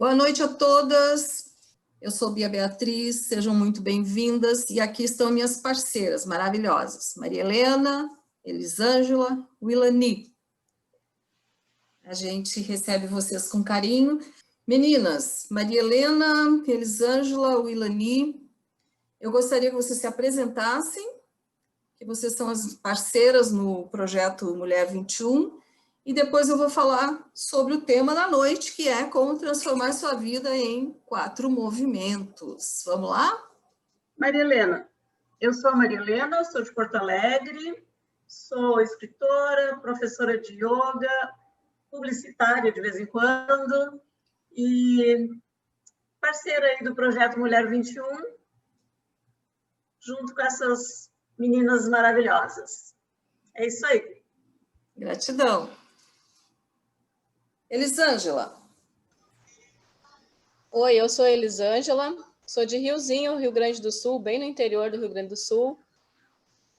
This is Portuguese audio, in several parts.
Boa noite a todas, eu sou Bia Beatriz, sejam muito bem-vindas, e aqui estão minhas parceiras maravilhosas, Maria Helena, Elisângela, Wilani. A gente recebe vocês com carinho. Meninas, Maria Helena, Elisângela, Wilani, eu gostaria que vocês se apresentassem, que vocês são as parceiras no projeto Mulher 21, e depois eu vou falar sobre o tema da noite, que é como transformar sua vida em 4 movimentos. Vamos lá? Maria Helena, eu sou a Maria Helena, sou de Porto Alegre, sou escritora, professora de yoga, publicitária de vez em quando, e parceira aí do projeto Mulher 21, junto com essas meninas maravilhosas. É isso aí. Gratidão. Elisângela. Oi, eu sou Elisângela, sou de Riozinho, Rio Grande do Sul, bem no interior do Rio Grande do Sul.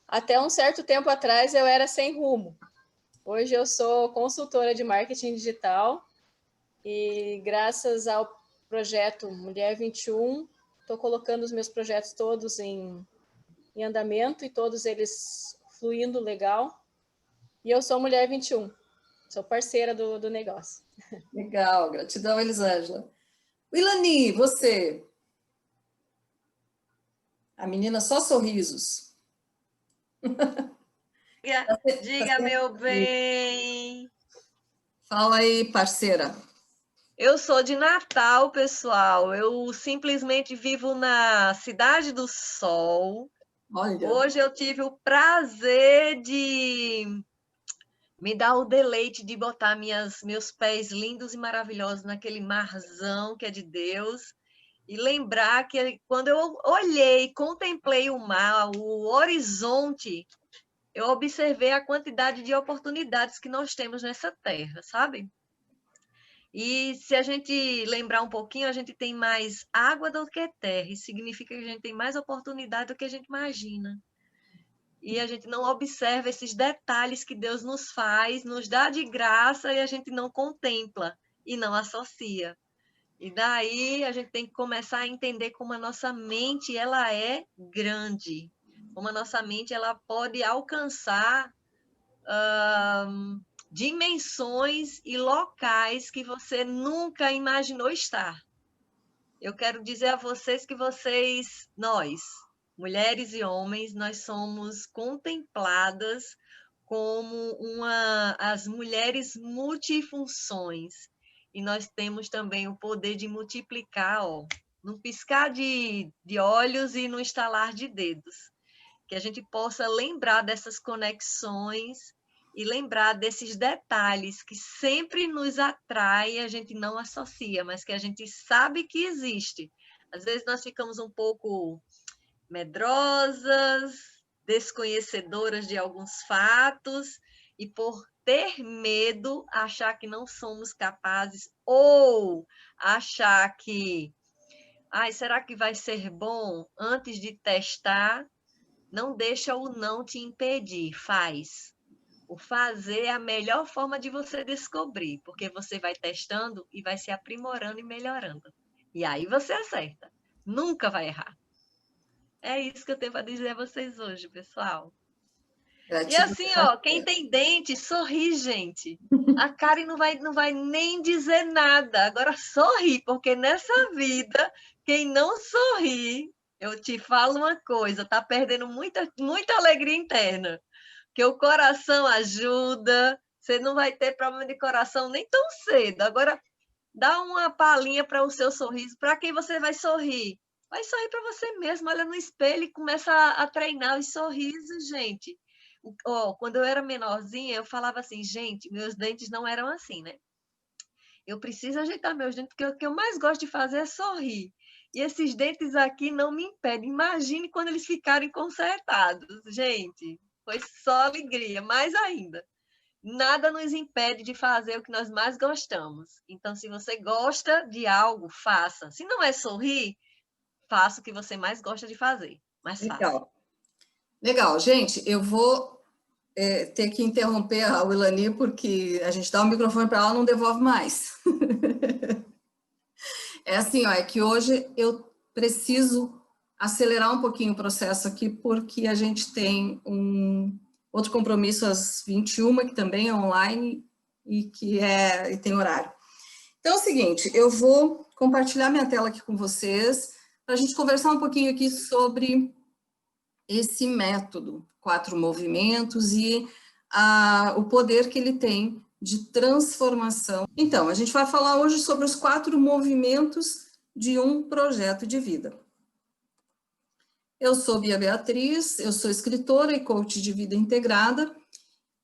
Até um certo tempo atrás eu era sem rumo. Hoje eu sou consultora de marketing digital e graças ao projeto Mulher 21, estou colocando os meus projetos todos em andamento e todos eles fluindo legal. E eu sou Mulher 21, sou parceira do negócio. Legal, gratidão, Elisângela. Wilani, você? A menina só sorrisos. Diga, meu bem. Fala aí, parceira. Eu sou de Natal, pessoal. Eu simplesmente vivo na Cidade do Sol. Olha. Hoje eu tive o prazer de me dar o deleite de botar meus pés lindos e maravilhosos naquele marzão que é de Deus. E lembrar que quando eu olhei, contemplei o mar, o horizonte, eu observei a quantidade de oportunidades que nós temos nessa terra, sabe? E se a gente lembrar um pouquinho, a gente tem mais água do que terra, e significa que a gente tem mais oportunidade do que a gente imagina. E a gente não observa esses detalhes que Deus nos faz, nos dá de graça, e a gente não contempla e não associa. E daí a gente tem que começar a entender como a nossa mente ela é grande, como a nossa mente ela pode alcançar dimensões e locais que você nunca imaginou estar. Eu quero dizer a vocês que nós, mulheres e homens, nós somos contempladas como as mulheres multifunções. E nós temos também o poder de multiplicar, num piscar de olhos e no estalar de dedos. Que a gente possa lembrar dessas conexões e lembrar desses detalhes que sempre nos atrai e a gente não associa, mas que a gente sabe que existe. Às vezes nós ficamos um pouco medrosas, desconhecedoras de alguns fatos e por ter medo, achar que não somos capazes ou achar que, será que vai ser bom antes de testar? Não deixa o não te impedir, faz. O fazer é a melhor forma de você descobrir, porque você vai testando e vai se aprimorando e melhorando. E aí você acerta. Nunca vai errar. É isso que eu tenho para dizer a vocês hoje, pessoal. E assim, quem tem dente, sorri, gente. A Karen não vai nem dizer nada. Agora sorri, porque nessa vida, quem não sorri, eu te falo uma coisa, tá perdendo muita alegria interna. Porque o coração ajuda, você não vai ter problema de coração nem tão cedo. Agora, dá uma palhinha para o seu sorriso. Para quem você vai sorrir? Vai sorrir para você mesmo, olha no espelho e começa a treinar os sorrisos, gente. Quando eu era menorzinha, eu falava assim, gente, meus dentes não eram assim, né? Eu preciso ajeitar meus dentes, porque o que eu mais gosto de fazer é sorrir. E esses dentes aqui não me impedem. Imagine quando eles ficarem consertados. Gente, foi só alegria, mais ainda. Nada nos impede de fazer o que nós mais gostamos. Então, se você gosta de algo, faça. Se não é sorrir, faça o que você mais gosta de fazer. Mas faça. Legal, gente, eu vou ter que interromper a Wilani, porque a gente dá o microfone para ela, não devolve mais. É assim, ó, é que hoje eu preciso acelerar um pouquinho o processo aqui, porque a gente tem um outro compromisso às 21h, que também é online e e tem horário. Então é o seguinte, eu vou compartilhar minha tela aqui com vocês, para a gente conversar um pouquinho aqui sobre esse método, 4 movimentos e o poder que ele tem de transformação. Então, a gente vai falar hoje sobre os 4 movimentos de um projeto de vida. Eu sou Bia Beatriz, eu sou escritora e coach de vida integrada,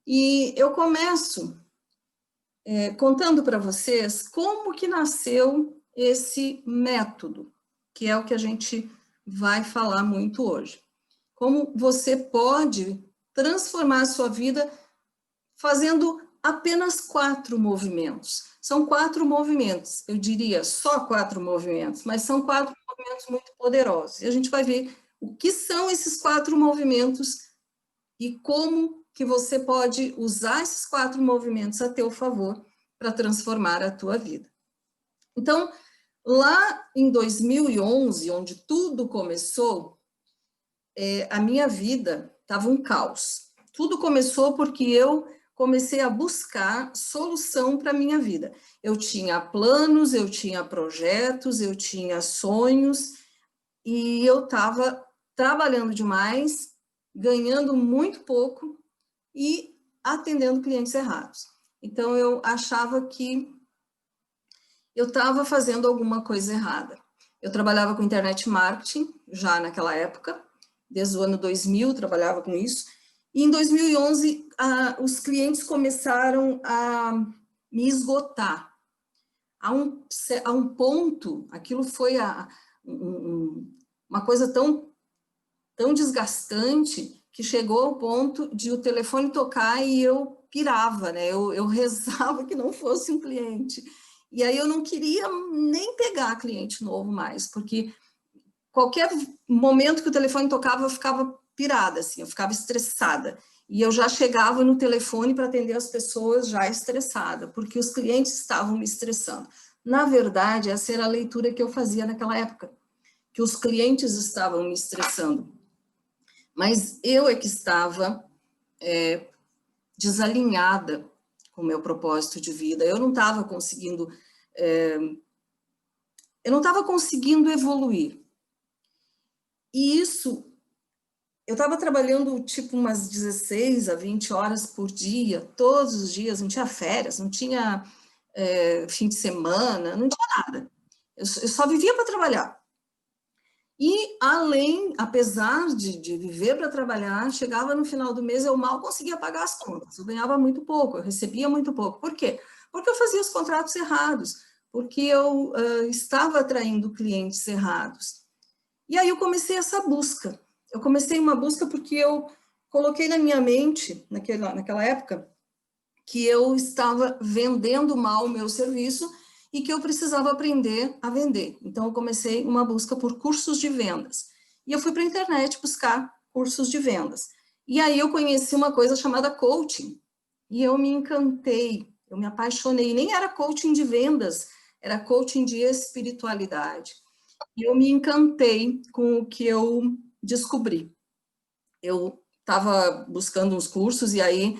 e eu começo contando para vocês como que nasceu esse método, que é o que a gente vai falar muito hoje. Como você pode transformar a sua vida fazendo apenas 4 movimentos. São 4 movimentos, eu diria só 4 movimentos, mas são 4 movimentos muito poderosos. E a gente vai ver o que são esses 4 movimentos e como que você pode usar esses 4 movimentos a teu favor para transformar a tua vida. Então, lá em 2011, onde tudo começou, a minha vida estava um caos. Tudo começou porque eu comecei a buscar solução para a minha vida. Eu tinha planos, eu tinha projetos, eu tinha sonhos, e eu estava trabalhando demais, ganhando muito pouco e atendendo clientes errados. Então, eu achava que eu estava fazendo alguma coisa errada. Eu trabalhava com internet marketing, já naquela época, desde o ano 2000, trabalhava com isso. E em 2011, os clientes começaram a me esgotar. A um ponto, aquilo foi uma coisa tão desgastante que chegou ao ponto de o telefone tocar e eu pirava, né? Eu rezava que não fosse um cliente. E aí eu não queria nem pegar cliente novo mais, porque qualquer momento que o telefone tocava, eu ficava pirada, assim, eu ficava estressada. E eu já chegava no telefone para atender as pessoas já estressada, porque os clientes estavam me estressando. Na verdade, essa era a leitura que eu fazia naquela época, que os clientes estavam me estressando. Mas eu é que estava desalinhada com o meu propósito de vida. Eu não estava conseguindo evoluir. E isso, eu estava trabalhando tipo umas 16 a 20 horas por dia, todos os dias, não tinha férias, não tinha fim de semana, não tinha nada. Eu só vivia para trabalhar. E apesar de viver para trabalhar, chegava no final do mês, eu mal conseguia pagar as contas, eu ganhava muito pouco, eu recebia muito pouco. Por quê? Porque eu fazia os contratos errados, porque eu estava atraindo clientes errados. E aí eu comecei essa busca. Eu comecei uma busca porque eu coloquei na minha mente, naquela época, que eu estava vendendo mal o meu serviço e que eu precisava aprender a vender. Então, eu comecei uma busca por cursos de vendas. E eu fui para a internet buscar cursos de vendas. E aí eu conheci uma coisa chamada coaching. E eu me encantei, eu me apaixonei. Nem era coaching de vendas, era coaching de espiritualidade. E eu me encantei com o que eu descobri. Eu estava buscando uns cursos e aí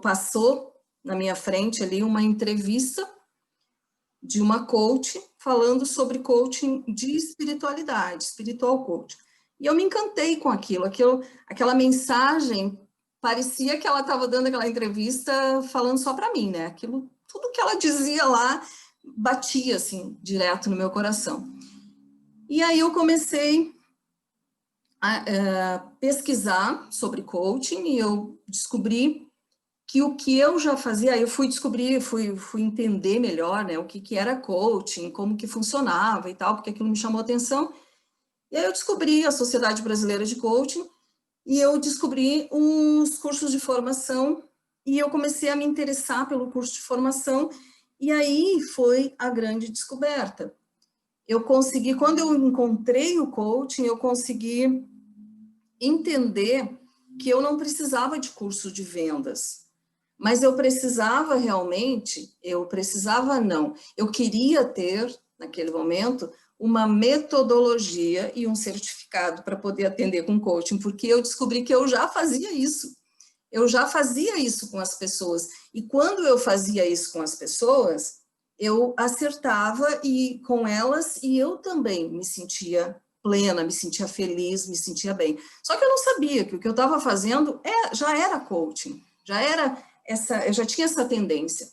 passou na minha frente ali uma entrevista de uma coach falando sobre coaching de espiritualidade, spiritual coaching. E eu me encantei com aquela mensagem, parecia que ela estava dando aquela entrevista falando só para mim, né? Tudo que ela dizia lá batia assim direto no meu coração. E aí eu comecei a pesquisar sobre coaching e eu descobri que o que eu já fazia, aí eu fui entender melhor, né, o que era coaching, como que funcionava e tal, porque aquilo me chamou a atenção. E aí eu descobri a Sociedade Brasileira de Coaching e eu descobri uns cursos de formação e eu comecei a me interessar pelo curso de formação e aí foi a grande descoberta. Quando eu encontrei o coaching, eu consegui entender que eu não precisava de curso de vendas. Mas eu queria ter naquele momento, uma metodologia e um certificado para poder atender com coaching, porque eu descobri que eu já fazia isso. Eu já fazia isso com as pessoas. E quando eu fazia isso com as pessoas, eu acertava com elas e eu também me sentia plena, me sentia feliz, me sentia bem. Só que eu não sabia que o que eu estava fazendo já era coaching, eu já tinha essa tendência.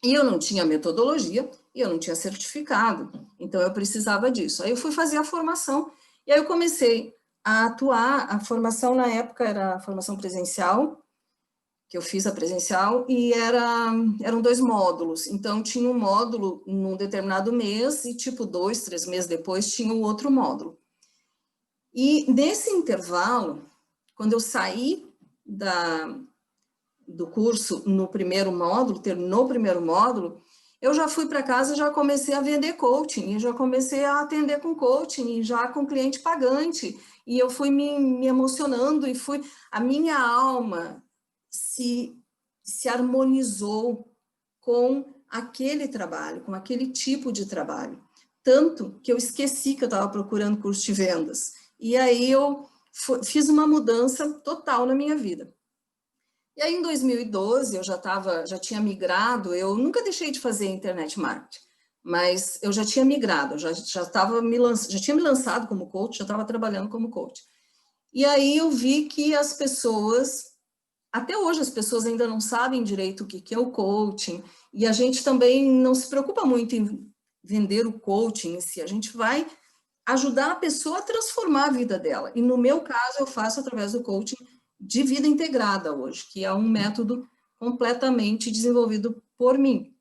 E eu não tinha metodologia e eu não tinha certificado, então eu precisava disso. Aí eu fui fazer a formação e aí eu comecei a atuar. A formação na época era a formação presencial, que eu fiz a presencial, e eram 2 módulos. Então tinha um módulo num determinado mês e tipo 2, 3 meses depois tinha o outro módulo. E nesse intervalo, quando eu saí do curso no primeiro módulo, terminou o primeiro módulo, eu já fui para casa, já comecei a vender coaching, e já comecei a atender com coaching, e já com cliente pagante, e eu fui me emocionando, e a minha alma se harmonizou com aquele trabalho, com aquele tipo de trabalho, tanto que eu esqueci que eu estava procurando curso de vendas, e aí eu fiz uma mudança total na minha vida. E aí, em 2012, eu já tinha migrado, eu nunca deixei de fazer internet marketing, mas eu já tinha migrado, já tinha me lançado como coach, já estava trabalhando como coach. E aí eu vi que as pessoas, até hoje as pessoas ainda não sabem direito o que é o coaching, e a gente também não se preocupa muito em vender o coaching em si, a gente vai ajudar a pessoa a transformar a vida dela. E no meu caso, eu faço através do coaching de vida integrada hoje, que é um método completamente desenvolvido por mim.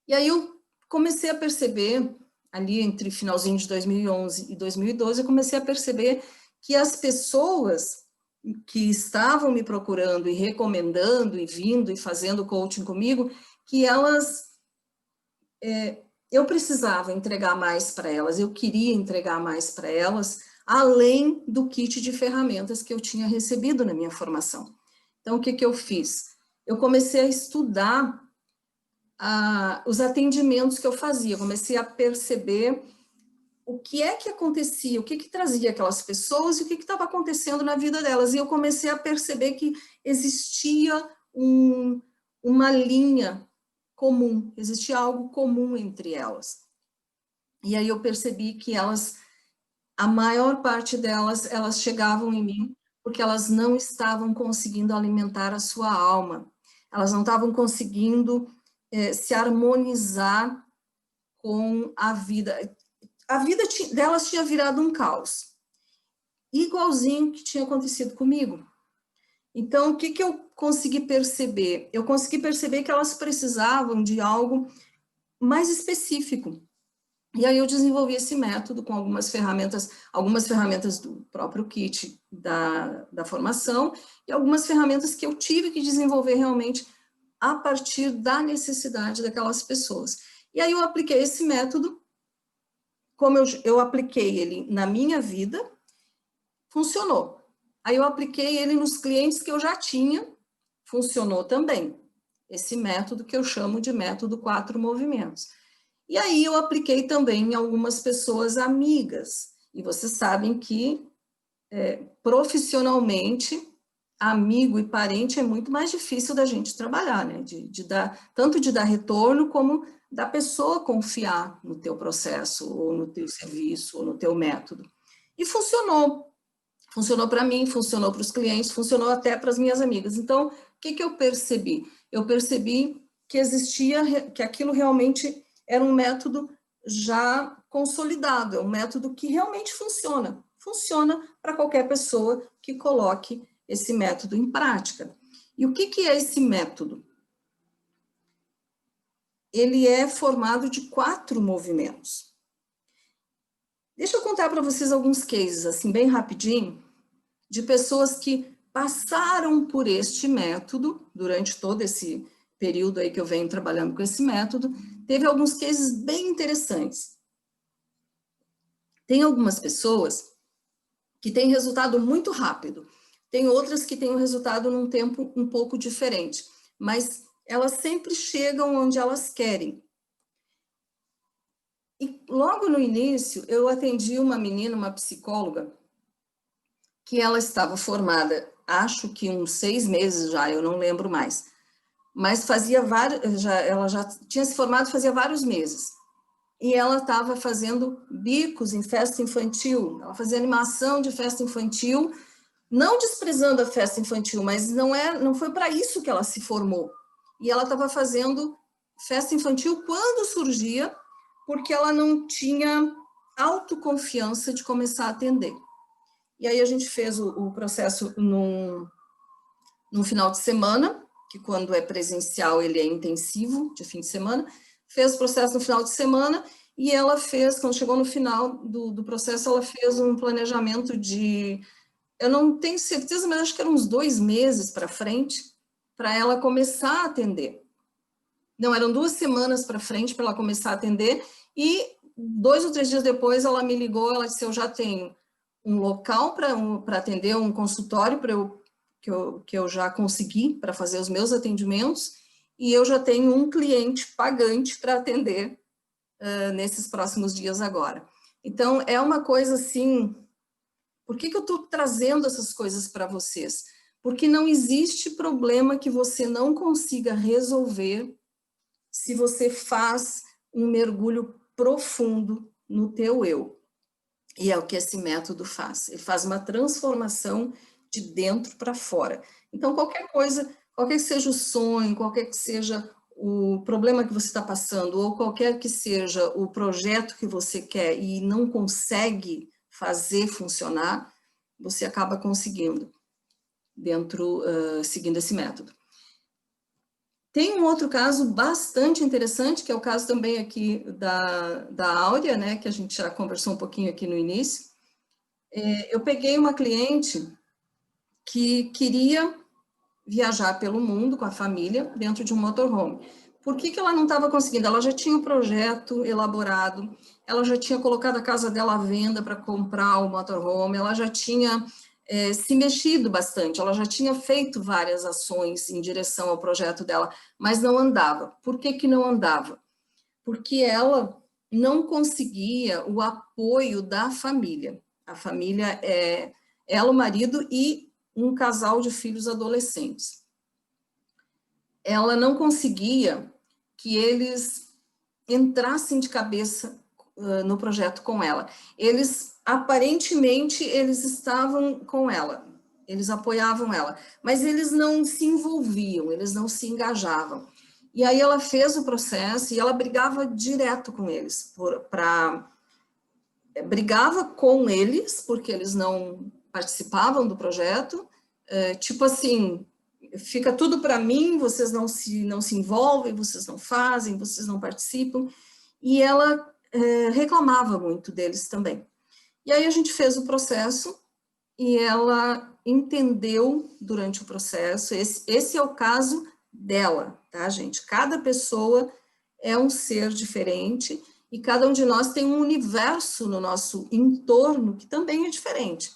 E aí eu comecei a perceber, ali entre finalzinho de 2011 e 2012, eu comecei a perceber que as pessoas que estavam me procurando e recomendando e vindo e fazendo coaching comigo, que elas... eu precisava entregar mais para elas, eu queria entregar mais para elas, além do kit de ferramentas que eu tinha recebido na minha formação. Então, o que eu fiz? Eu comecei a estudar os atendimentos que eu fazia, comecei a perceber o que é que acontecia, o que trazia aquelas pessoas e o que estava acontecendo na vida delas. E eu comecei a perceber que existia uma linha comum, existia algo comum entre elas. E aí eu percebi que a maior parte delas, elas chegavam em mim porque elas não estavam conseguindo alimentar a sua alma, elas não estavam conseguindo se harmonizar com a vida. A vida delas tinha virado um caos, igualzinho que tinha acontecido comigo. Então, o que eu consegui perceber? Eu consegui perceber que elas precisavam de algo mais específico. E aí eu desenvolvi esse método com algumas ferramentas do próprio kit da formação e algumas ferramentas que eu tive que desenvolver realmente a partir da necessidade daquelas pessoas. E aí eu apliquei esse método, como eu apliquei ele na minha vida, funcionou. Aí eu apliquei ele nos clientes que eu já tinha, funcionou também. Esse método que eu chamo de método 4 movimentos. E aí eu apliquei também em algumas pessoas amigas. E vocês sabem que profissionalmente, amigo e parente é muito mais difícil da gente trabalhar, né? Tanto de dar retorno, como da pessoa confiar no teu processo, ou no teu serviço, ou no teu método. E funcionou. Funcionou para mim, funcionou para os clientes, funcionou até para as minhas amigas. Então, o que eu percebi? Eu percebi que aquilo realmente era um método já consolidado, é um método que realmente funciona. Funciona para qualquer pessoa que coloque esse método em prática. E o que é esse método? Ele é formado de 4 movimentos. Deixa eu contar para vocês alguns cases, assim, bem rapidinho, de pessoas que passaram por este método durante todo esse período aí que eu venho trabalhando com esse método. Teve alguns cases bem interessantes. Tem algumas pessoas que têm resultado muito rápido, tem outras que têm um resultado num tempo um pouco diferente, mas elas sempre chegam onde elas querem. logo no início, eu atendi uma menina, uma psicóloga, que ela estava formada, acho que uns 6 meses já, eu não lembro mais, mas ela já tinha se formado fazia vários meses. E ela estava fazendo bicos em festa infantil, ela fazia animação de festa infantil, não desprezando a festa infantil, mas não foi para isso que ela se formou. E ela estava fazendo festa infantil quando surgia, porque ela não tinha autoconfiança de começar a atender. E aí a gente fez o processo num final de semana, que quando é presencial ele é intensivo, de fim de semana, fez o processo no final de semana, e ela fez, quando chegou no final do processo, ela fez um planejamento de, eu não tenho certeza, mas acho que eram uns 2 meses para frente, para ela começar a atender. Não, eram 2 semanas para frente para ela começar a atender, e 2 ou 3 dias depois ela me ligou, ela disse, eu já tenho um local para atender, um consultório que eu já consegui para fazer os meus atendimentos, e eu já tenho um cliente pagante para atender nesses próximos dias agora. Então, é uma coisa assim, por que eu estou trazendo essas coisas para vocês? Porque não existe problema que você não consiga resolver se você faz um mergulho profundo no teu eu. E é o que esse método faz. Ele faz uma transformação de dentro para fora. Então, qualquer coisa, qualquer que seja o sonho, qualquer que seja o problema que você está passando, ou qualquer que seja o projeto que você quer e não consegue fazer funcionar, você acaba conseguindo, seguindo esse método. Tem um outro caso bastante interessante, que é o caso também aqui da Áurea, né, que a gente já conversou um pouquinho aqui no início. Eu peguei uma cliente que queria viajar pelo mundo com a família dentro de um motorhome. Por que ela não estava conseguindo? Ela já tinha o projeto elaborado, ela já tinha colocado a casa dela à venda para comprar o motorhome, ela já tinha se mexido bastante, ela já tinha feito várias ações em direção ao projeto dela, mas não andava. Por que não andava? Porque ela não conseguia o apoio da família. A família é ela, o marido e um casal de filhos adolescentes. Ela não conseguia que eles entrassem de cabeça no projeto com ela. Aparentemente, eles estavam com ela, eles apoiavam ela, mas eles não se envolviam, eles não se engajavam. E aí ela fez o processo e ela brigava direto com eles, brigava com eles, porque eles não participavam do projeto, tipo assim, fica tudo para mim, vocês não se envolvem, vocês não fazem, vocês não participam, e ela reclamava muito deles também. E aí a gente fez o processo, e ela entendeu durante o processo, esse é o caso dela, tá, gente? Cada pessoa é um ser diferente, e cada um de nós tem um universo no nosso entorno que também é diferente.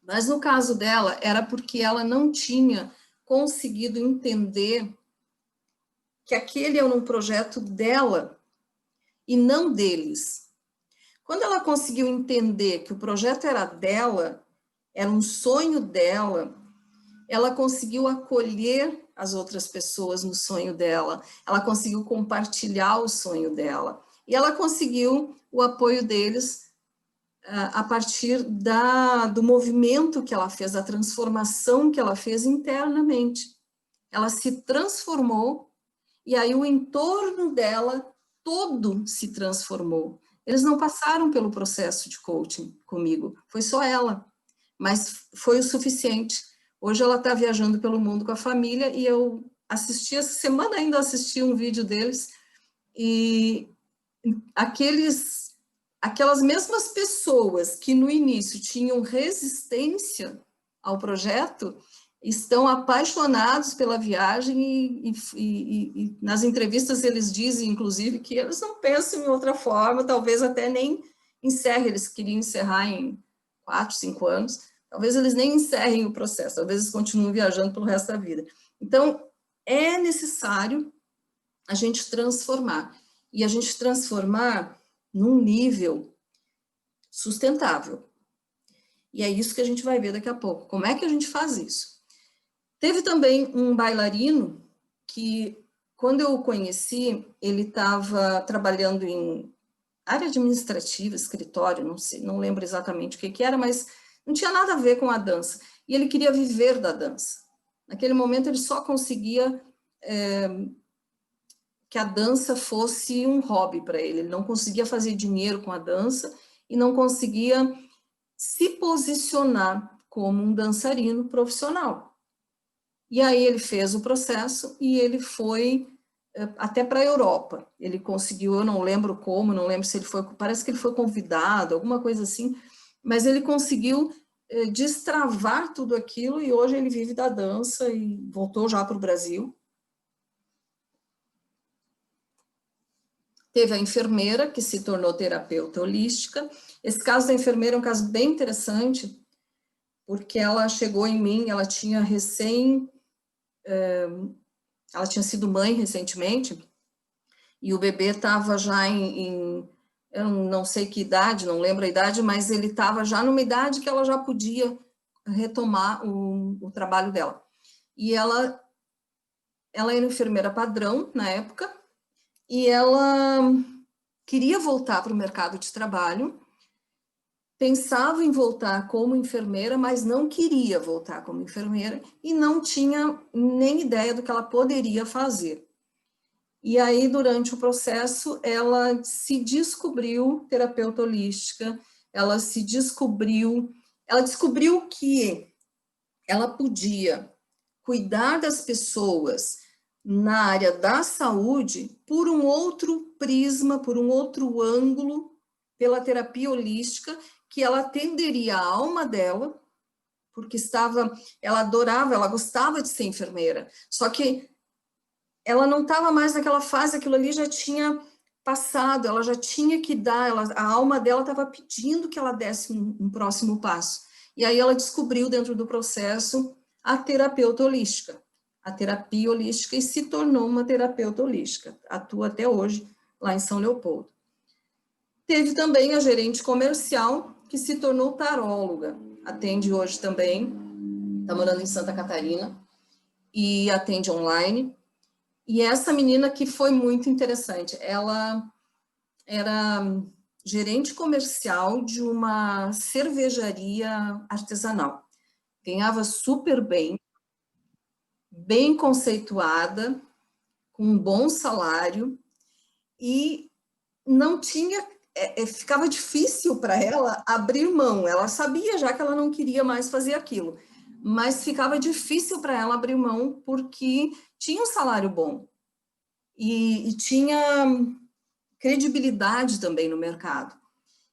Mas no caso dela, era porque ela não tinha conseguido entender que aquele era um projeto dela e não deles. Quando ela conseguiu entender que o projeto era dela, era um sonho dela, ela conseguiu acolher as outras pessoas no sonho dela, ela conseguiu compartilhar o sonho dela, e ela conseguiu o apoio deles a partir do movimento que ela fez, da transformação que ela fez internamente. Ela se transformou, e aí o entorno dela todo se transformou. Eles não passaram pelo processo de coaching comigo, foi só ela, mas foi o suficiente. Hoje ela está viajando pelo mundo com a família, e eu assisti, essa semana ainda assisti um vídeo deles, e aquelas mesmas pessoas que no início tinham resistência ao projeto, estão apaixonados pela viagem, e nas entrevistas eles dizem, inclusive, que eles não pensam em outra forma, talvez até nem encerrem, eles queriam encerrar em 4, 5 anos, talvez eles nem encerrem o processo, talvez eles continuem viajando pelo resto da vida. Então, é necessário a gente transformar, e a gente transformar num nível sustentável. E é isso que a gente vai ver daqui a pouco. Como é que a gente faz isso? Teve também um bailarino que, quando eu o conheci, ele estava trabalhando em área administrativa, escritório, não sei, não lembro exatamente o que era, mas não tinha nada a ver com a dança. E ele queria viver da dança. Naquele momento, ele só conseguia que a dança fosse um hobby para ele. Ele não conseguia fazer dinheiro com a dança e não conseguia se posicionar como um dançarino profissional. E aí ele fez o processo e ele foi até para a Europa. Ele conseguiu, eu não lembro como, não lembro se ele foi, parece que ele foi convidado, alguma coisa assim, mas ele conseguiu destravar tudo aquilo e hoje ele vive da dança e voltou já para o Brasil. Teve a enfermeira, que se tornou terapeuta holística. Esse caso da enfermeira é um caso bem interessante, porque ela chegou em mim, ela tinha ela tinha sido mãe recentemente, e o bebê estava já eu não sei que idade, não lembro a idade, mas ele estava já numa idade que ela já podia retomar o trabalho dela. E ela era enfermeira padrão na época, e ela queria voltar para o mercado de trabalho, pensava em voltar como enfermeira, mas não queria voltar como enfermeira e não tinha nem ideia do que ela poderia fazer. E aí, durante o processo, ela se descobriu terapeuta holística, ela descobriu que ela podia cuidar das pessoas na área da saúde por um outro prisma, por um outro ângulo, pela terapia holística, que ela atenderia a alma dela, porque ela adorava, ela gostava de ser enfermeira, só que ela não estava mais naquela fase, aquilo ali já tinha passado, ela já tinha que dar, a alma dela estava pedindo que ela desse um próximo passo. E aí ela descobriu dentro do processo a terapeuta holística, a terapia holística, e se tornou uma terapeuta holística, atua até hoje lá em São Leopoldo. Teve também a gerente comercial, que se tornou taróloga, atende hoje também, está morando em Santa Catarina, e atende online. E essa menina que foi muito interessante, ela era gerente comercial de uma cervejaria artesanal. Ganhava super bem conceituada, com um bom salário, e não tinha, ficava difícil para ela abrir mão. Ela sabia já que ela não queria mais fazer aquilo, mas ficava difícil para ela abrir mão porque tinha um salário bom e tinha credibilidade também no mercado.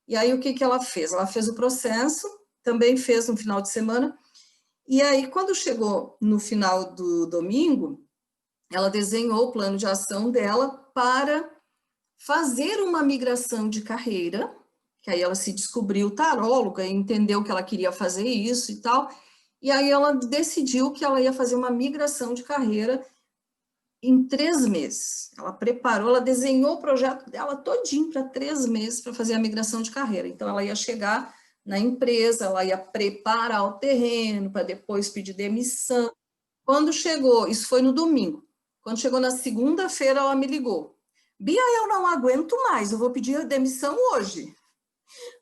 E aí o que ela fez? Ela fez o processo, também fez no final de semana, e aí quando chegou no final do domingo, ela desenhou o plano de ação dela para fazer uma migração de carreira, que aí ela se descobriu taróloga e entendeu que ela queria fazer isso e tal, e aí ela decidiu que ela ia fazer uma migração de carreira em 3 meses. Ela preparou, ela desenhou o projeto dela todinho para 3 meses para fazer a migração de carreira. Então, ela ia chegar na empresa, ela ia preparar o terreno para depois pedir demissão. Quando chegou, isso foi no domingo, quando chegou na segunda-feira, ela me ligou. Bia, eu não aguento mais, eu vou pedir a demissão hoje.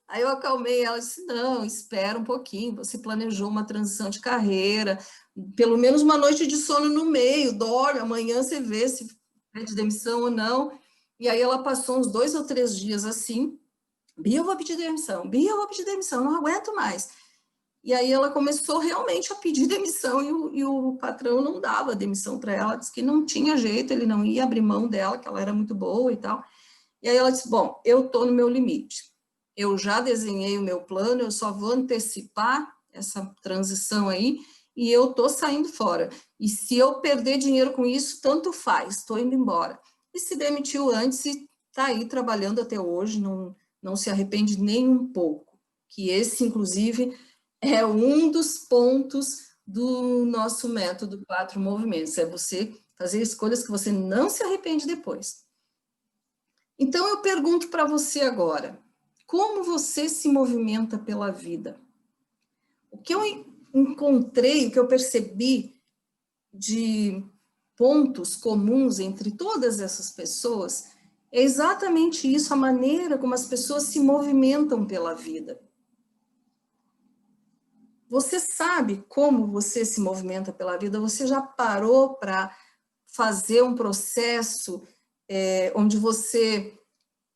Aí eu acalmei ela, disse, não, espera um pouquinho, você planejou uma transição de carreira, pelo menos uma noite de sono no meio, dorme, amanhã você vê se pede demissão ou não. E aí ela passou uns 2 ou 3 dias assim, Bia, eu vou pedir demissão, Bia, eu vou pedir demissão, não aguento mais. E aí ela começou realmente a pedir demissão e o patrão não dava demissão para ela, disse que não tinha jeito, ele não ia abrir mão dela, que ela era muito boa e tal. E aí ela disse, bom, eu estou no meu limite, eu já desenhei o meu plano, eu só vou antecipar essa transição aí e eu estou saindo fora. E se eu perder dinheiro com isso, tanto faz, estou indo embora. E se demitiu antes e está aí trabalhando até hoje, não se arrepende nem um pouco. Que esse, inclusive, é um dos pontos do nosso método 4 movimentos, é você fazer escolhas que você não se arrepende depois. Então, eu pergunto para você agora, como você se movimenta pela vida? O que eu encontrei, o que eu percebi de pontos comuns entre todas essas pessoas, é exatamente isso, a maneira como as pessoas se movimentam pela vida. Você sabe como você se movimenta pela vida? Você já parou para fazer um processo onde você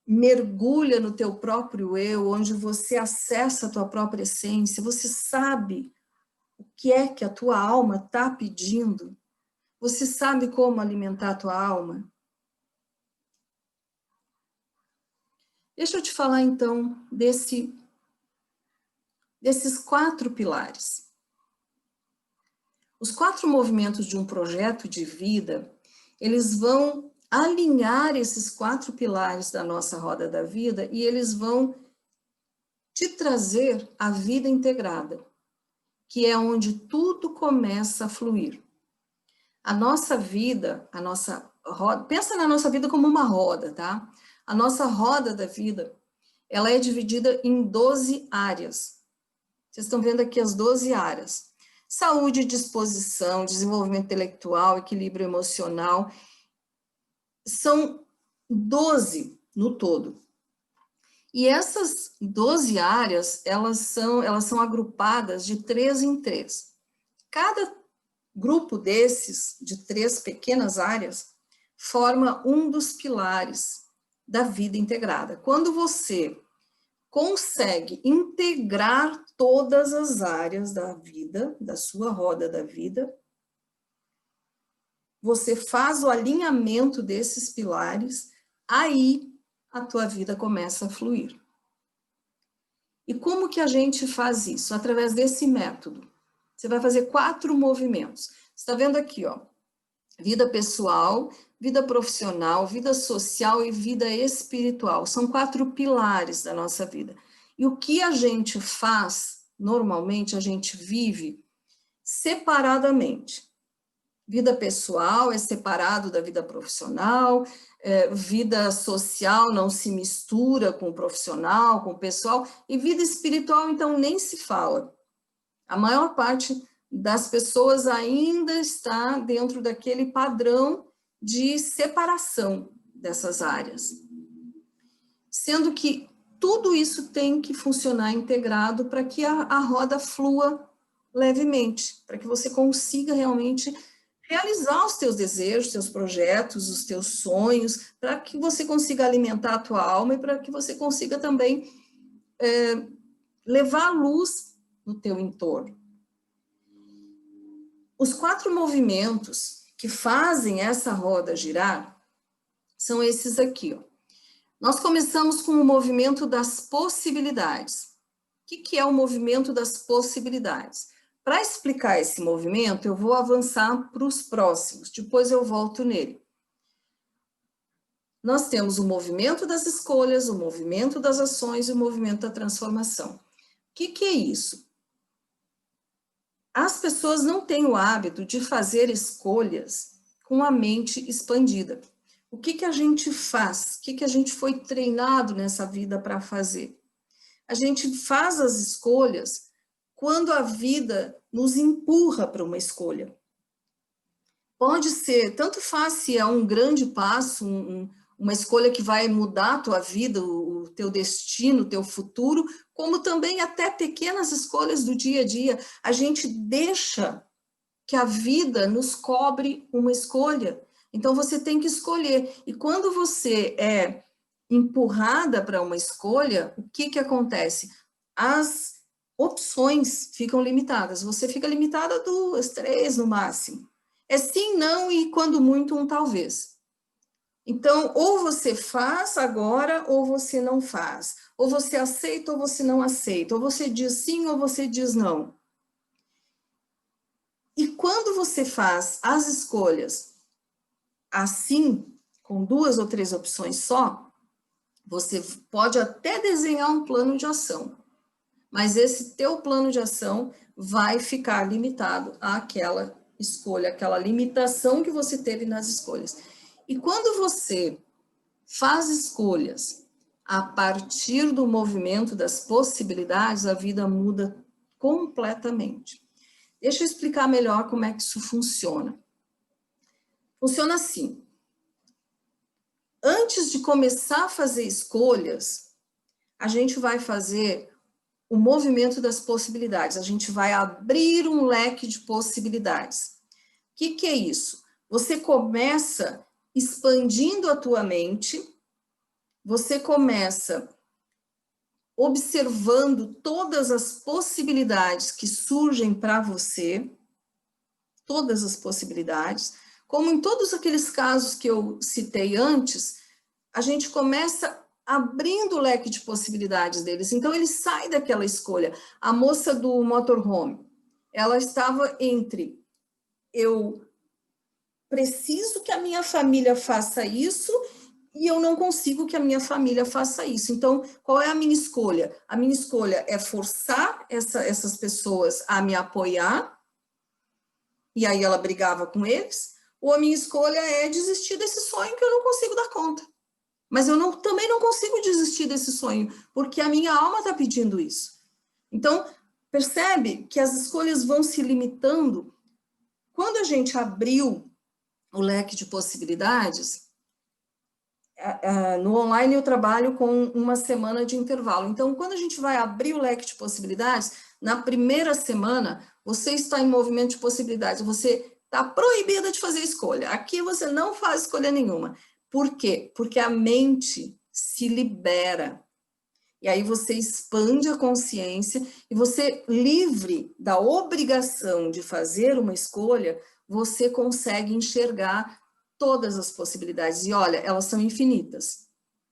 mergulha no teu próprio eu, onde você acessa a tua própria essência? Você sabe o que é que a tua alma está pedindo? Você sabe como alimentar a tua alma? Deixa eu te falar, então, desses 4 pilares. Os 4 movimentos de um projeto de vida, eles vão alinhar esses 4 pilares da nossa roda da vida e eles vão te trazer a vida integrada, que é onde tudo começa a fluir. A nossa vida, a nossa roda, pensa na nossa vida como uma roda, tá? A nossa roda da vida, ela é dividida em 12 áreas. Vocês estão vendo aqui as 12 áreas. Saúde, disposição, desenvolvimento intelectual, equilíbrio emocional. São 12 no todo. E essas 12 áreas, elas são agrupadas de 3 em 3. Cada grupo desses, de 3 pequenas áreas, forma um dos pilares da vida integrada. Quando você consegue integrar todas as áreas da vida, da sua roda da vida, você faz o alinhamento desses pilares, aí a tua vida começa a fluir. E como que a gente faz isso? Através desse método. Você vai fazer 4 movimentos. Você está vendo aqui, ó, vida pessoal, vida profissional, vida social e vida espiritual. São 4 pilares da nossa vida. E o que a gente faz, normalmente, a gente vive separadamente. Vida pessoal é separado da vida profissional, vida social não se mistura com o profissional, com o pessoal, e vida espiritual, então, nem se fala. A maior parte das pessoas ainda está dentro daquele padrão de separação dessas áreas. Sendo que tudo isso tem que funcionar integrado para que a roda flua levemente, para que você consiga realmente realizar os teus desejos, os teus projetos, os teus sonhos, para que você consiga alimentar a tua alma e para que você consiga também levar a luz no teu entorno. Os 4 movimentos que fazem essa roda girar são esses aqui, ó. Nós começamos com o movimento das possibilidades. O que é o movimento das possibilidades? Para explicar esse movimento, eu vou avançar para os próximos, depois eu volto nele. Nós temos o movimento das escolhas, o movimento das ações e o movimento da transformação. O que é isso? As pessoas não têm o hábito de fazer escolhas com a mente expandida. O que a gente faz? O que a gente foi treinado nessa vida para fazer? A gente faz as escolhas quando a vida nos empurra para uma escolha. Pode ser, tanto faz se é um grande passo, uma escolha que vai mudar a tua vida, o teu destino, o teu futuro, como também até pequenas escolhas do dia a dia. A gente deixa que a vida nos cobre uma escolha. Então, você tem que escolher. E quando você é empurrada para uma escolha, o que acontece? As opções ficam limitadas. Você fica limitada a 2, 3 no máximo. É sim, não e quando muito um talvez. Então, ou você faz agora, ou você não faz. Ou você aceita, ou você não aceita. Ou você diz sim, ou você diz não. E quando você faz as escolhas assim, com 2 ou 3 opções só, você pode até desenhar um plano de ação, mas esse teu plano de ação vai ficar limitado àquela escolha, aquela limitação que você teve nas escolhas. E quando você faz escolhas a partir do movimento das possibilidades, a vida muda completamente. Deixa eu explicar melhor como é que isso funciona. Funciona assim. Antes de começar a fazer escolhas, a gente vai fazer o movimento das possibilidades, a gente vai abrir um leque de possibilidades. O que é isso? Você começa expandindo a tua mente, você começa observando todas as possibilidades que surgem para você, todas as possibilidades, como em todos aqueles casos que eu citei antes, a gente começa abrindo o leque de possibilidades deles. Então, ele sai daquela escolha. A moça do motorhome, ela estava entre eu preciso que a minha família faça isso e eu não consigo que a minha família faça isso. Então, qual é a minha escolha? A minha escolha é forçar essas pessoas a me apoiar, e aí ela brigava com eles, ou a minha escolha é desistir desse sonho que eu não consigo dar conta. Mas eu também não consigo desistir desse sonho, porque a minha alma está pedindo isso. Então, percebe que as escolhas vão se limitando. Quando a gente abriu o leque de possibilidades, no online eu trabalho com uma semana de intervalo. Então, quando a gente vai abrir o leque de possibilidades, na primeira semana, você está em movimento de possibilidades, você está proibida de fazer escolha. Aqui você não faz escolha nenhuma. Por quê? Porque a mente se libera. E aí você expande a consciência e você, livre da obrigação de fazer uma escolha, você consegue enxergar todas as possibilidades. E olha, elas são infinitas.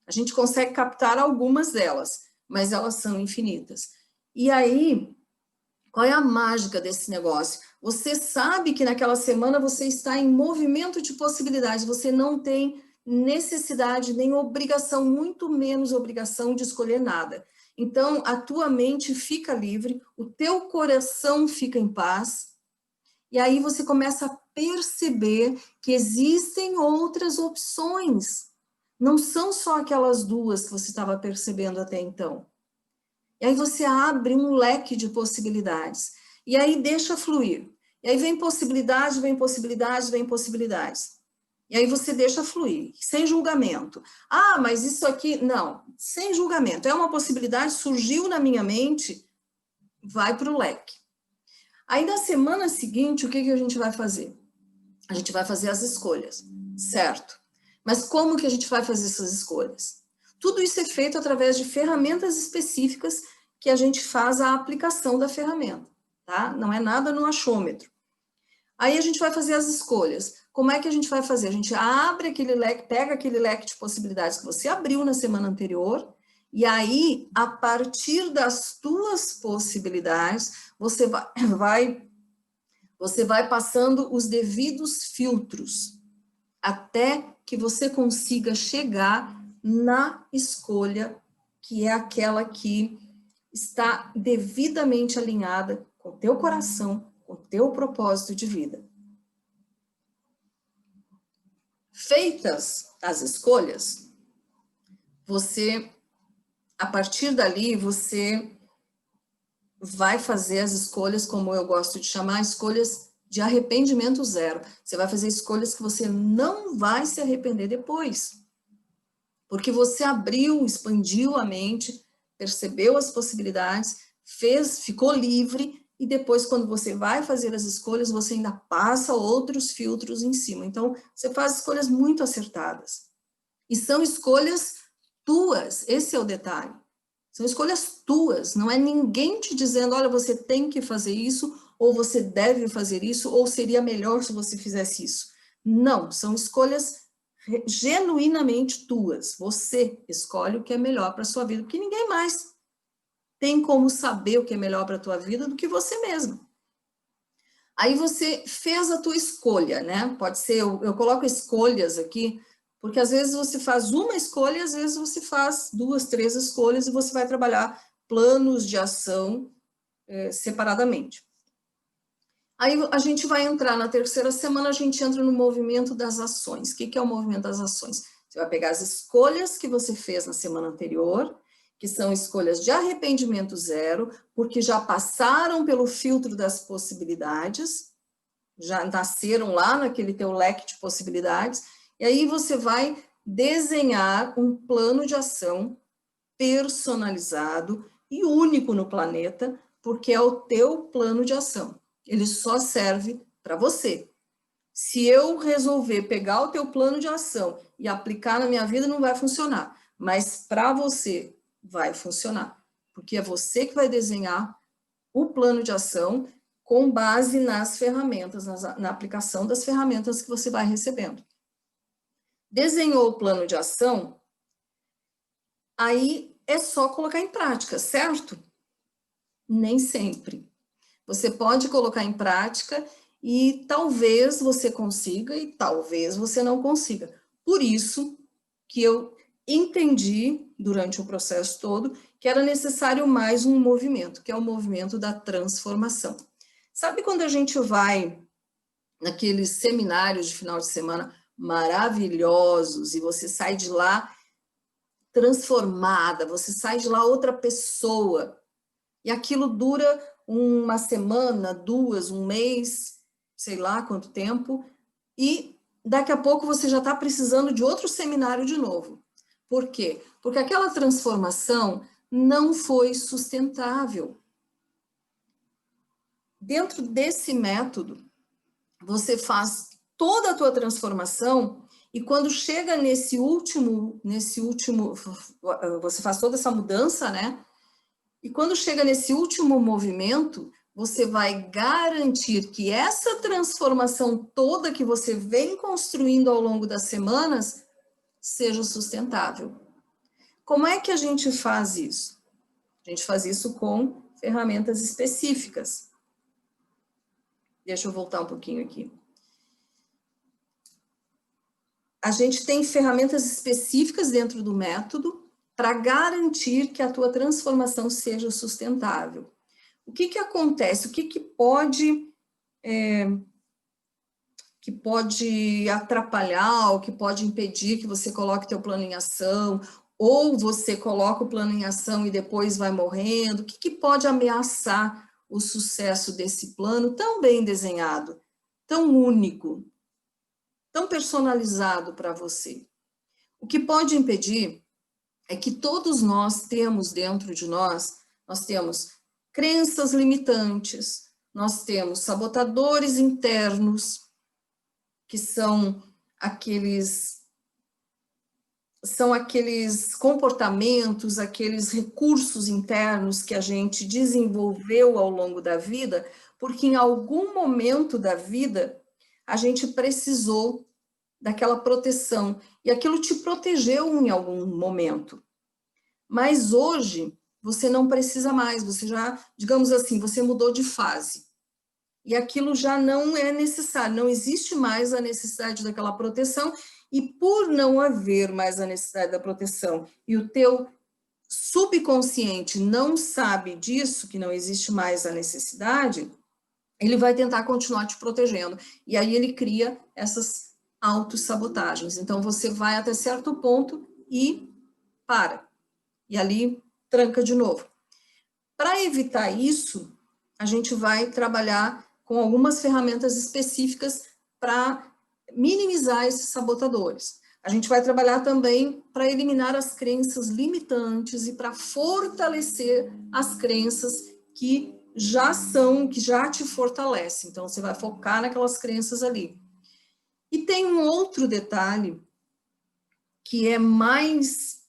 A gente consegue captar algumas delas, mas elas são infinitas. E aí, qual é a mágica desse negócio? Você sabe que naquela semana você está em movimento de possibilidades, você não tem necessidade nem obrigação, muito menos obrigação de escolher nada. Então, a tua mente fica livre, o teu coração fica em paz, e aí você começa a perceber que existem outras opções. Não são só aquelas duas que você estava percebendo até então. E aí você abre um leque de possibilidades. E aí deixa fluir. E aí vem possibilidades, vem possibilidades, vem possibilidades. E aí você deixa fluir, sem julgamento. Ah, mas isso aqui... Não, sem julgamento. É uma possibilidade, surgiu na minha mente, vai para o leque. Aí na semana seguinte, o que a gente vai fazer? A gente vai fazer as escolhas, certo? Mas como que a gente vai fazer essas escolhas? Tudo isso é feito através de ferramentas específicas que a gente faz a aplicação da ferramenta, tá? Não é nada no achômetro. Aí a gente vai fazer as escolhas. Como é que a gente vai fazer? A gente abre aquele leque, pega aquele leque de possibilidades que você abriu na semana anterior, e aí, a partir das tuas possibilidades, você vai passando os devidos filtros, até que você consiga chegar na escolha, que é aquela que está devidamente alinhada com o teu coração, com o teu propósito de vida. Feitas as escolhas, a partir dali, você vai fazer as escolhas, como eu gosto de chamar, escolhas de arrependimento zero. Você vai fazer escolhas que você não vai se arrepender depois. Porque você abriu, expandiu a mente, percebeu as possibilidades, ficou livre, e depois, quando você vai fazer as escolhas, você ainda passa outros filtros em cima. Então, você faz escolhas muito acertadas. E são escolhas tuas, esse é o detalhe. São escolhas tuas, não é ninguém te dizendo, olha, você tem que fazer isso, ou você deve fazer isso, ou seria melhor se você fizesse isso. Não, são escolhas genuinamente tuas. Você escolhe o que é melhor para a sua vida, porque ninguém mais tem como saber o que é melhor para a tua vida do que você mesmo. Aí você fez a tua escolha, né? Pode ser, eu coloco escolhas aqui, porque às vezes você faz uma escolha, às vezes você faz 2, 3 escolhas e você vai trabalhar planos de ação separadamente. Aí a gente vai entrar na terceira semana, a gente entra no movimento das ações. O que é o movimento das ações? Você vai pegar as escolhas que você fez na semana anterior, que são escolhas de arrependimento zero, porque já passaram pelo filtro das possibilidades, já nasceram lá naquele teu leque de possibilidades, e aí você vai desenhar um plano de ação personalizado e único no planeta, porque é o teu plano de ação. Ele só serve para você. Se eu resolver pegar o teu plano de ação e aplicar na minha vida, não vai funcionar. Mas para você vai funcionar. Porque é você que vai desenhar o plano de ação com base nas ferramentas, na aplicação das ferramentas que você vai recebendo. Desenhou o plano de ação, aí é só colocar em prática, certo? Nem sempre. Você pode colocar em prática e talvez você consiga e talvez você não consiga. Por isso que eu entendi durante o processo todo que era necessário mais um movimento, que é o movimento da transformação. Sabe quando a gente vai naqueles seminários de final de semana maravilhosos e você sai de lá transformada, você sai de lá outra pessoa e aquilo dura uma semana, duas, um mês, sei lá quanto tempo, e daqui a pouco você já está precisando de outro seminário de novo. Por quê? Porque aquela transformação não foi sustentável. Dentro desse método, você faz toda a tua transformação e quando chega nesse último, você faz toda essa mudança, né? E quando chega nesse último movimento, você vai garantir que essa transformação toda que você vem construindo ao longo das semanas seja sustentável. Como é que a gente faz isso? A gente faz isso com ferramentas específicas. Deixa eu voltar um pouquinho aqui. A gente tem ferramentas específicas dentro do método para garantir que a tua transformação seja sustentável. O que que acontece? O que que pode atrapalhar, ou que pode impedir que você coloque teu plano em ação, ou você coloca o plano em ação e depois vai morrendo? O que que pode ameaçar o sucesso desse plano tão bem desenhado, tão único, tão personalizado para você? O que pode impedir é que todos nós temos dentro de nós temos crenças limitantes, nós temos sabotadores internos, que são aqueles comportamentos, aqueles recursos internos que a gente desenvolveu ao longo da vida, porque em algum momento da vida a gente precisou daquela proteção, e aquilo te protegeu em algum momento. Mas hoje, você não precisa mais, você já, digamos assim, você mudou de fase. E aquilo já não é necessário, não existe mais a necessidade daquela proteção, e por não haver mais a necessidade da proteção, e o teu subconsciente não sabe disso, que não existe mais a necessidade, ele vai tentar continuar te protegendo. E aí ele cria essas autossabotagens. Então, você vai até certo ponto e para. E ali, tranca de novo. Para evitar isso, a gente vai trabalhar com algumas ferramentas específicas para minimizar esses sabotadores. A gente vai trabalhar também para eliminar as crenças limitantes e para fortalecer as crenças que já te fortalecem. Então, você vai focar naquelas crenças ali. E tem um outro detalhe que é mais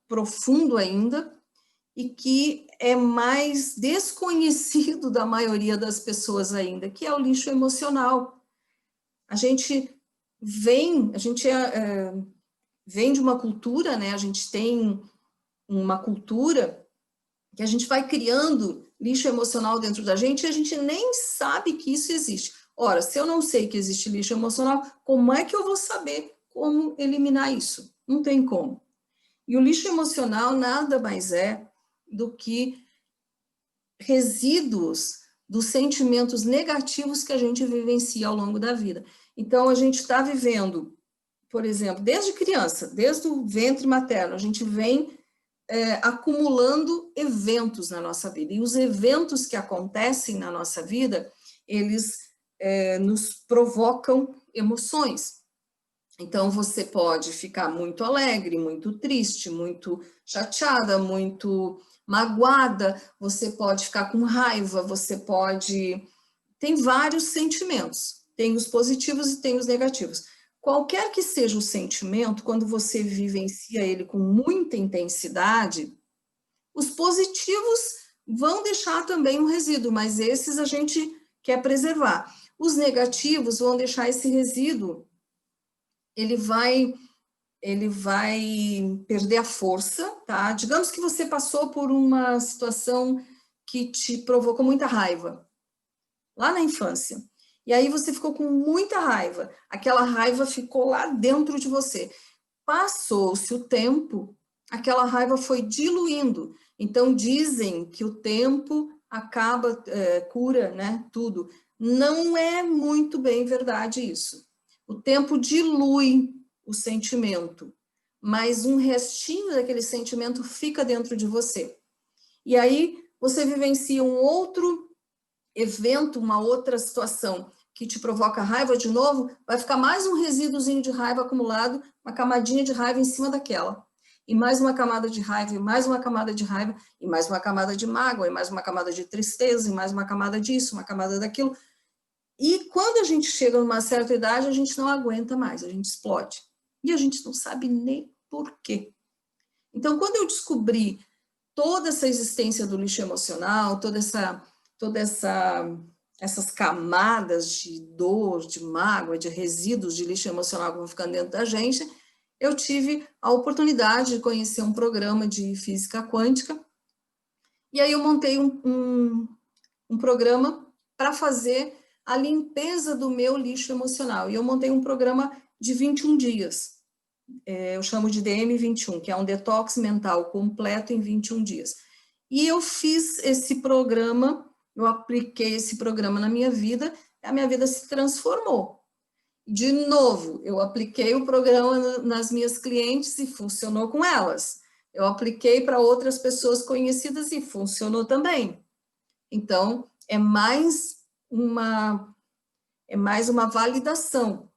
profundo ainda e que é mais desconhecido da maioria das pessoas ainda, que é o lixo emocional. A gente vem de uma cultura, né? A gente tem uma cultura que a gente vai criando lixo emocional dentro da gente e a gente nem sabe que isso existe. Ora, se eu não sei que existe lixo emocional, como é que eu vou saber como eliminar isso? Não tem como. E o lixo emocional nada mais é do que resíduos dos sentimentos negativos que a gente vivencia ao longo da vida. Então, a gente está vivendo, por exemplo, desde criança, desde o ventre materno, a gente vem acumulando eventos na nossa vida. E os eventos que acontecem na nossa vida, eles nos provocam emoções. Então, você pode ficar muito alegre, muito triste, muito chateada, muito magoada, você pode ficar com raiva, você pode... Tem vários sentimentos, tem os positivos e tem os negativos. Qualquer que seja o sentimento, quando você vivencia ele com muita intensidade, os positivos vão deixar também um resíduo, mas esses a gente quer preservar. Os negativos vão deixar esse resíduo, ele vai perder a força, tá? Digamos que você passou por uma situação que te provocou muita raiva, lá na infância. E aí você ficou com muita raiva, aquela raiva ficou lá dentro de você. Passou-se o tempo, aquela raiva foi diluindo. Então dizem que o tempo acaba, cura, né, tudo. Não é muito bem verdade isso. O tempo dilui o sentimento, mas um restinho daquele sentimento fica dentro de você. E aí você vivencia um outro evento, uma outra situação que te provoca raiva de novo, vai ficar mais um resíduozinho de raiva acumulado, uma camadinha de raiva em cima daquela. E mais uma camada de raiva, e mais uma camada de raiva, e mais uma camada de mágoa, e mais uma camada de tristeza, e mais uma camada disso, uma camada daquilo. E quando a gente chega numa certa idade, a gente não aguenta mais, a gente explode. E a gente não sabe nem por quê. Então, quando eu descobri toda essa existência do lixo emocional, essas camadas de dor, de mágoa, de resíduos de lixo emocional que vão ficando dentro da gente, eu tive a oportunidade de conhecer um programa de física quântica, e aí eu montei um programa para fazer a limpeza do meu lixo emocional, e eu montei um programa de 21 dias, eu chamo de DM21, que é um detox mental completo em 21 dias. E eu fiz esse programa, eu apliquei esse programa na minha vida, a minha vida se transformou. De novo, eu apliquei o programa nas minhas clientes e funcionou com elas. Eu apliquei para outras pessoas conhecidas e funcionou também. Então, é mais uma validação.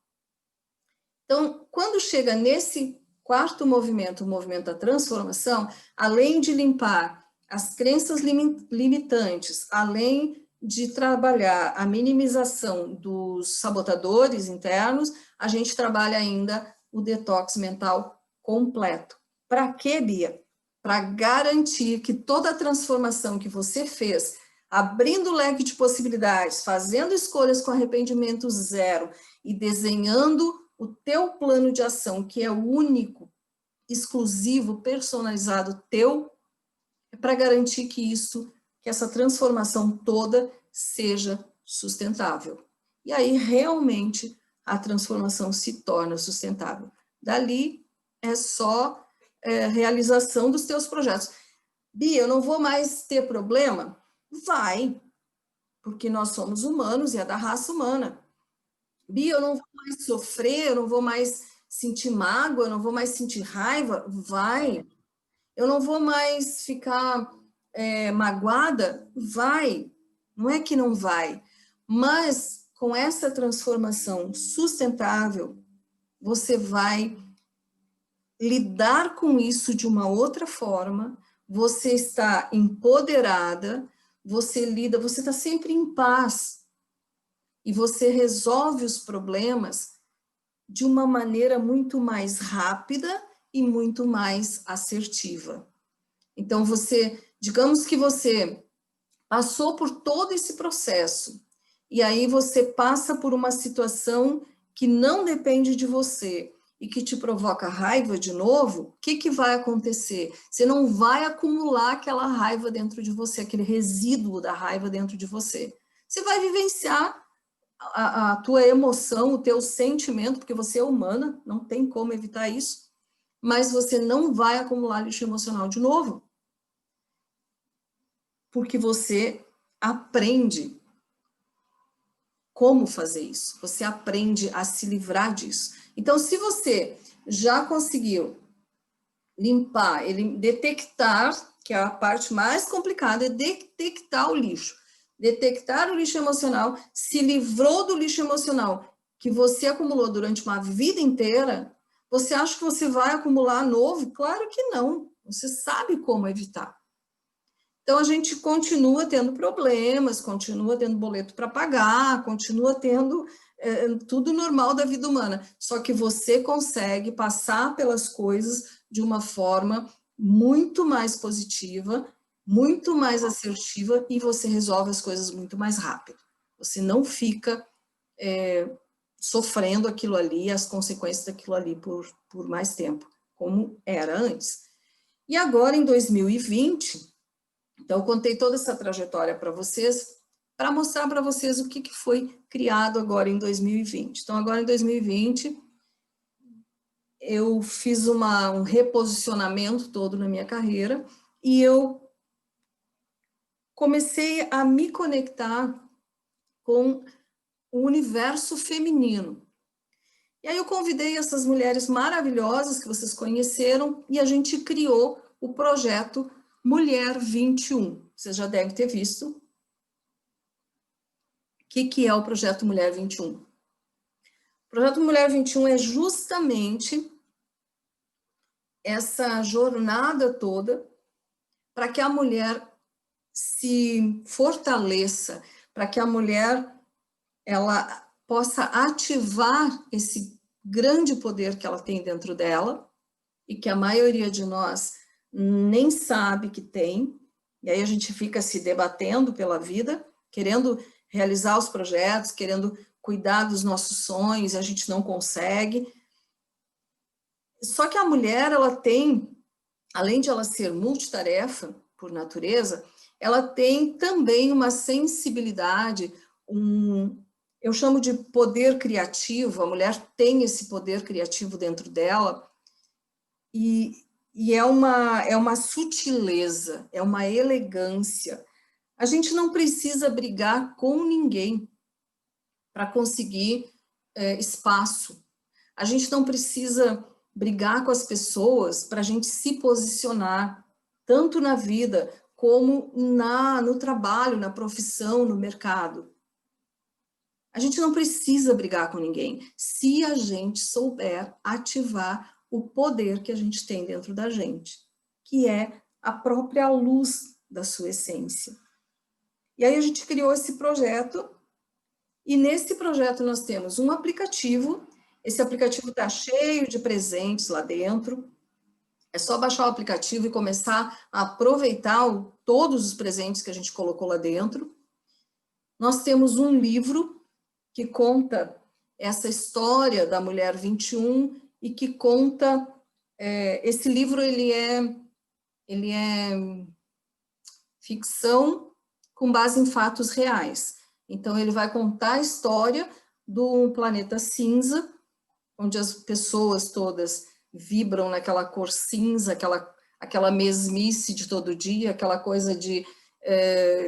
Então, quando chega nesse quarto movimento, o movimento da transformação, além de limpar as crenças limitantes, além de trabalhar a minimização dos sabotadores internos, a gente trabalha ainda o detox mental completo. Para quê, Bia? Para garantir que toda a transformação que você fez, abrindo o leque de possibilidades, fazendo escolhas com arrependimento zero e desenhando o teu plano de ação, que é único, exclusivo, personalizado teu, é para garantir que essa transformação toda seja sustentável. E aí, realmente, a transformação se torna sustentável. Dali, é só realização dos teus projetos. Bia, eu não vou mais ter problema? Vai, porque nós somos humanos e é da raça humana. Bia, eu não vou mais sofrer, eu não vou mais sentir mágoa, eu não vou mais sentir raiva? Vai. Eu não vou mais ficar magoada? Vai. Não é que não vai. Mas com essa transformação sustentável, você vai lidar com isso de uma outra forma, você está empoderada, você está sempre em paz. E você resolve os problemas de uma maneira muito mais rápida e muito mais assertiva. Então, digamos que você passou por todo esse processo, e aí você passa por uma situação que não depende de você e que te provoca raiva de novo, o que vai acontecer? Você não vai acumular aquela raiva dentro de você, aquele resíduo da raiva dentro de você. Você vai vivenciar a tua emoção, o teu sentimento, porque você é humana, não tem como evitar isso, mas você não vai acumular lixo emocional de novo, porque você aprende como fazer isso, você aprende a se livrar disso. Então, se você já conseguiu limpar, detectar, que é a parte mais complicada, é detectar o lixo. Detectar o lixo emocional, se livrou do lixo emocional que você acumulou durante uma vida inteira, você acha que você vai acumular novo? Claro que não. Você sabe como evitar. Então, a gente continua tendo problemas, continua tendo boleto para pagar, continua tendo tudo normal da vida humana. Só que você consegue passar pelas coisas de uma forma muito mais positiva, muito mais assertiva, e você resolve as coisas muito mais rápido. Você não fica sofrendo aquilo ali, as consequências daquilo ali por mais tempo, como era antes. E agora, em 2020... Então, eu contei toda essa trajetória para vocês, para mostrar para vocês o que foi criado agora em 2020. Então, agora em 2020, eu fiz um reposicionamento todo na minha carreira e eu comecei a me conectar com o universo feminino. E aí eu convidei essas mulheres maravilhosas que vocês conheceram e a gente criou o projeto Mulher 21. Vocês já devem ter visto. O que é o projeto Mulher 21? O projeto Mulher 21 é justamente essa jornada toda para que a mulher se fortaleça, para que a mulher ela possa ativar esse grande poder que ela tem dentro dela e que a maioria de nós nem sabe que tem, e aí a gente fica se debatendo pela vida, querendo realizar os projetos, querendo cuidar dos nossos sonhos, e a gente não consegue. Só que a mulher, ela tem, além de ela ser multitarefa por natureza, ela tem também uma sensibilidade, eu chamo de poder criativo, a mulher tem esse poder criativo dentro dela, e é uma sutileza, é uma elegância. A gente não precisa brigar com ninguém para conseguir espaço. A gente não precisa brigar com as pessoas para a gente se posicionar, tanto na vida como no trabalho, na profissão, no mercado. A gente não precisa brigar com ninguém, se a gente souber ativar o poder que a gente tem dentro da gente, que é a própria luz da sua essência. E aí a gente criou esse projeto, e nesse projeto nós temos um aplicativo, esse aplicativo está cheio de presentes lá dentro, é só baixar o aplicativo e começar a aproveitar todos os presentes que a gente colocou lá dentro. Nós temos um livro que conta essa história da Mulher 21 e que conta, esse livro ele é ficção com base em fatos reais. Então ele vai contar a história do planeta cinza, onde as pessoas todas vibram naquela cor cinza, aquela mesmice de todo dia, aquela coisa de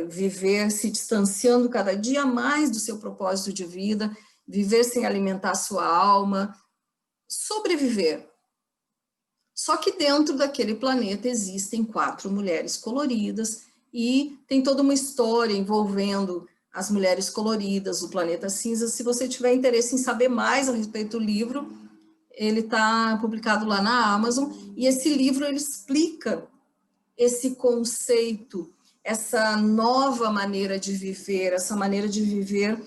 viver se distanciando cada dia mais do seu propósito de vida, viver sem alimentar a sua alma, sobreviver. Só que dentro daquele planeta existem 4 mulheres coloridas e tem toda uma história envolvendo as mulheres coloridas, o planeta cinza. Se você tiver interesse em saber mais a respeito do livro, ele está publicado lá na Amazon, e esse livro ele explica esse conceito, essa nova maneira de viver, essa maneira de viver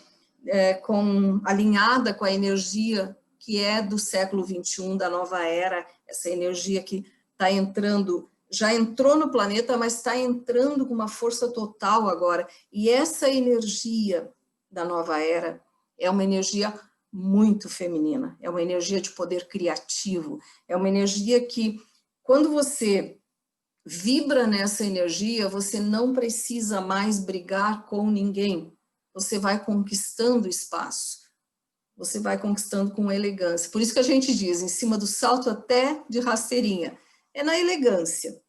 alinhada com a energia que é do século 21, da nova era, essa energia que está entrando, já entrou no planeta, mas está entrando com uma força total agora. E essa energia da nova era é uma energia muito feminina, é uma energia de poder criativo, é uma energia que, quando você vibra nessa energia, você não precisa mais brigar com ninguém, você vai conquistando espaço, você vai conquistando com elegância. Por isso que a gente diz, em cima do salto até de rasteirinha, é na elegância,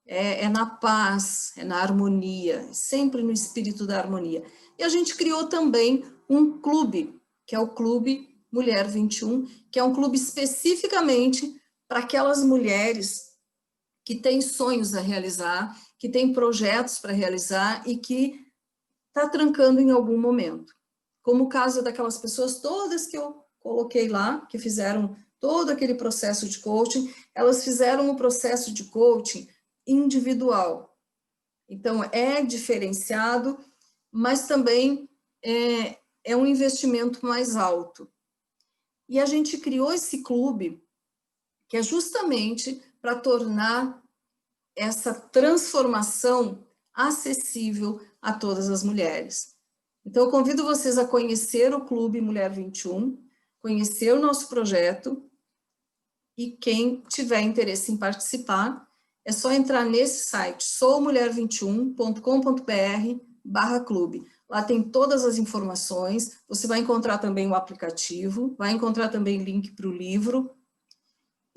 é na paz, é na harmonia, sempre no espírito da harmonia. E a gente criou também um clube, que é o Clube Mulher 21, que é um clube especificamente para aquelas mulheres que têm sonhos a realizar, que têm projetos para realizar e que está trancando em algum momento. Como o caso daquelas pessoas todas que eu coloquei lá, que fizeram todo aquele processo de coaching, elas fizeram um processo de coaching individual. Então, é diferenciado, mas também é um investimento mais alto. E a gente criou esse clube, que é justamente para tornar essa transformação acessível a todas as mulheres. Então, eu convido vocês a conhecer o Clube Mulher 21, conhecer o nosso projeto, e quem tiver interesse em participar, é só entrar nesse site, soumulher21.com.br/clube. Lá tem todas as informações, você vai encontrar também o aplicativo, vai encontrar também link para o livro,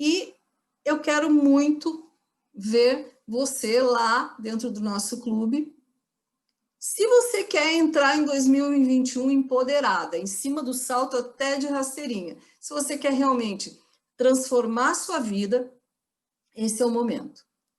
e eu quero muito ver você lá dentro do nosso clube. Se você quer entrar em 2021 empoderada, em cima do salto até de rasteirinha, se você quer realmente transformar a sua vida, esse é o momento.